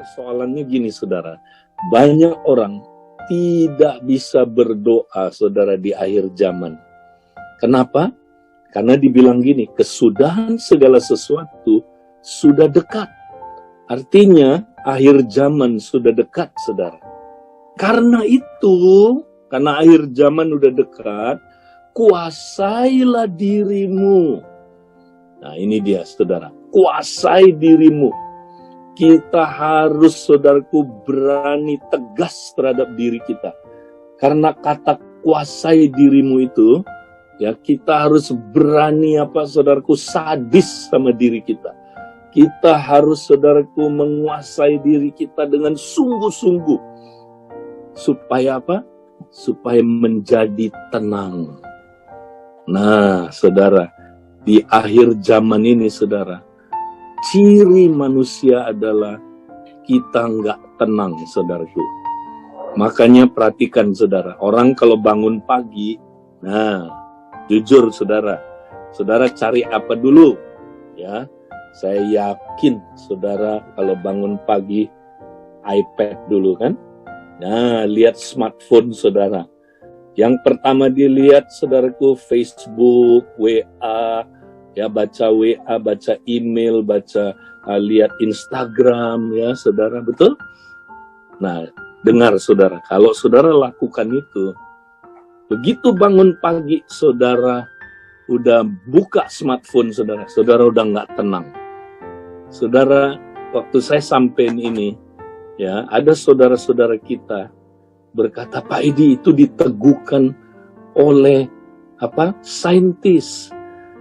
Persoalannya gini, saudara. Banyak orang tidak bisa berdoa, saudara, di akhir zaman. Kenapa? Karena dibilang gini, kesudahan segala sesuatu sudah dekat. Artinya, akhir zaman sudah dekat, saudara. Karena itu, karena akhir zaman sudah dekat, kuasailah dirimu. Nah, ini dia, saudara. Kuasai dirimu. Kita harus, saudaraku, berani tegas terhadap diri kita. Karena kata kuasai dirimu itu, ya kita harus berani, saudaraku, sadis sama diri kita. Kita harus, saudaraku, menguasai diri kita dengan sungguh-sungguh. Supaya apa? Supaya menjadi tenang. Nah, saudara, di akhir zaman ini, saudara, ciri manusia adalah kita nggak tenang, saudaraku. Makanya perhatikan, saudara, orang kalau bangun pagi, nah, jujur, saudara cari apa dulu? Ya, saya yakin, saudara, kalau bangun pagi, iPad dulu kan? Nah, lihat smartphone, saudara. Yang pertama dilihat, saudaraku, Facebook, WA, ya, baca WA, baca email, lihat Instagram, ya, saudara, betul? Nah, dengar, saudara, kalau saudara lakukan itu, begitu bangun pagi, saudara udah buka smartphone, saudara udah nggak tenang. Saudara, waktu saya sampein ini, ya, ada saudara-saudara kita berkata, Pak Edi, itu diteguhkan oleh saintis.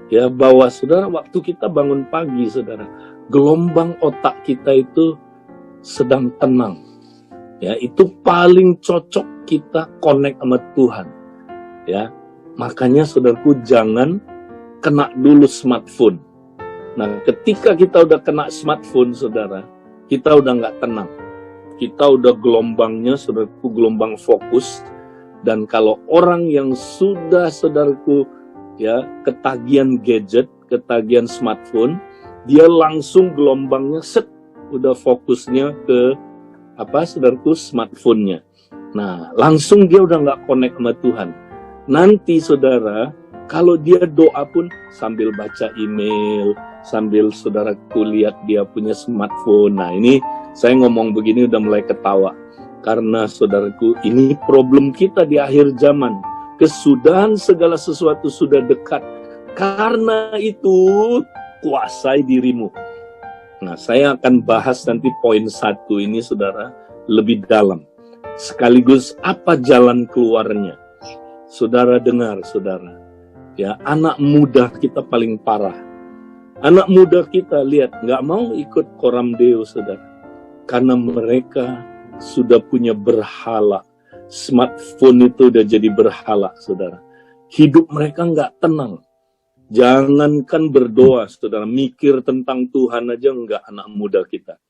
Ya, bahwa saudara, waktu kita bangun pagi, saudara, gelombang otak kita itu sedang tenang. Ya, itu paling cocok kita connect sama Tuhan. Ya, makanya, saudaraku, jangan kena dulu smartphone. Nah, ketika kita udah kena smartphone, saudara, kita udah nggak tenang. Kita udah gelombangnya, saudaraku, gelombang fokus. Dan kalau orang yang sudah, saudaraku, ya, ketagihan gadget, ketagihan smartphone, dia langsung gelombangnya udah fokusnya ke saudaraku, smartphone-nya. Nah, langsung dia udah nggak connect sama Tuhan. Nanti, saudara, kalau dia doa pun sambil baca email, sambil, saudaraku, lihat dia punya smartphone. Nah, ini saya ngomong begini udah mulai ketawa. Karena, saudaraku, ini problem kita di akhir zaman. Kesudahan segala sesuatu sudah dekat. Karena itu, kuasai dirimu. Nah, saya akan bahas nanti poin 1 ini, saudara, lebih dalam. Sekaligus apa jalan keluarnya. Saudara dengar, saudara. Ya, anak muda kita paling parah. Anak muda kita, lihat, nggak mau ikut koram deo, saudara. Karena mereka sudah punya berhala. Smartphone itu udah jadi berhala, saudara. Hidup mereka nggak tenang. Jangankan berdoa, saudara, mikir tentang Tuhan aja nggak anak muda kita.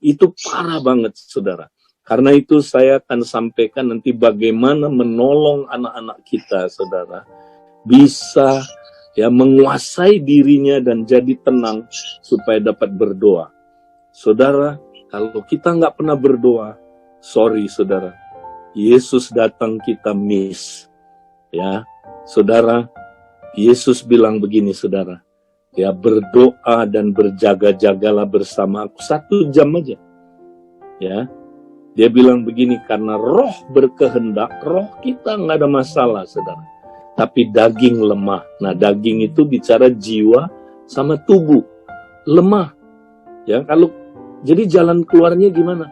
Itu parah banget, saudara. Karena itu saya akan sampaikan nanti bagaimana menolong anak-anak kita, saudara, bisa, ya, menguasai dirinya dan jadi tenang supaya dapat berdoa. Saudara, kalau kita nggak pernah berdoa, sorry, saudara, Yesus datang kita miss. Ya, saudara, Yesus bilang begini, saudara, ya, berdoa dan berjaga-jagalah bersama aku 1 jam aja. Ya, dia bilang begini, karena roh berkehendak, roh kita nggak ada masalah, saudara. Tapi daging lemah. Nah, daging itu bicara jiwa sama tubuh. Lemah. Ya, jadi jalan keluarnya gimana?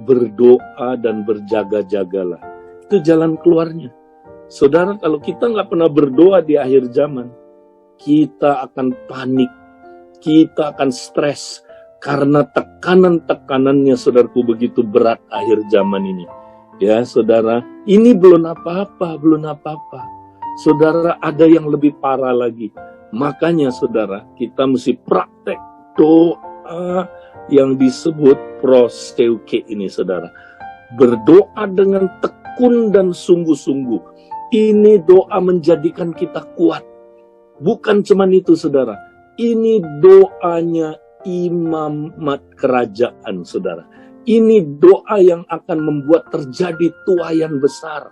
Berdoa dan berjaga-jagalah. Itu jalan keluarnya. Saudara, kalau kita nggak pernah berdoa di akhir zaman, kita akan panik, kita akan stres, karena tekanan-tekanannya, saudaraku, begitu berat akhir zaman ini. Ya, saudara, ini belum apa-apa. Saudara, ada yang lebih parah lagi. Makanya, saudara, kita mesti praktek doa yang disebut proseuche ini, saudara. Berdoa dengan tekun dan sungguh-sungguh. Ini doa menjadikan kita kuat. Bukan cuman itu, saudara. Ini doanya imamat kerajaan, saudara. Ini doa yang akan membuat terjadi tuaian besar.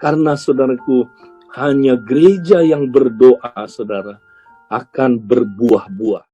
Karena saudaraku, hanya gereja yang berdoa, saudara, akan berbuah-buah.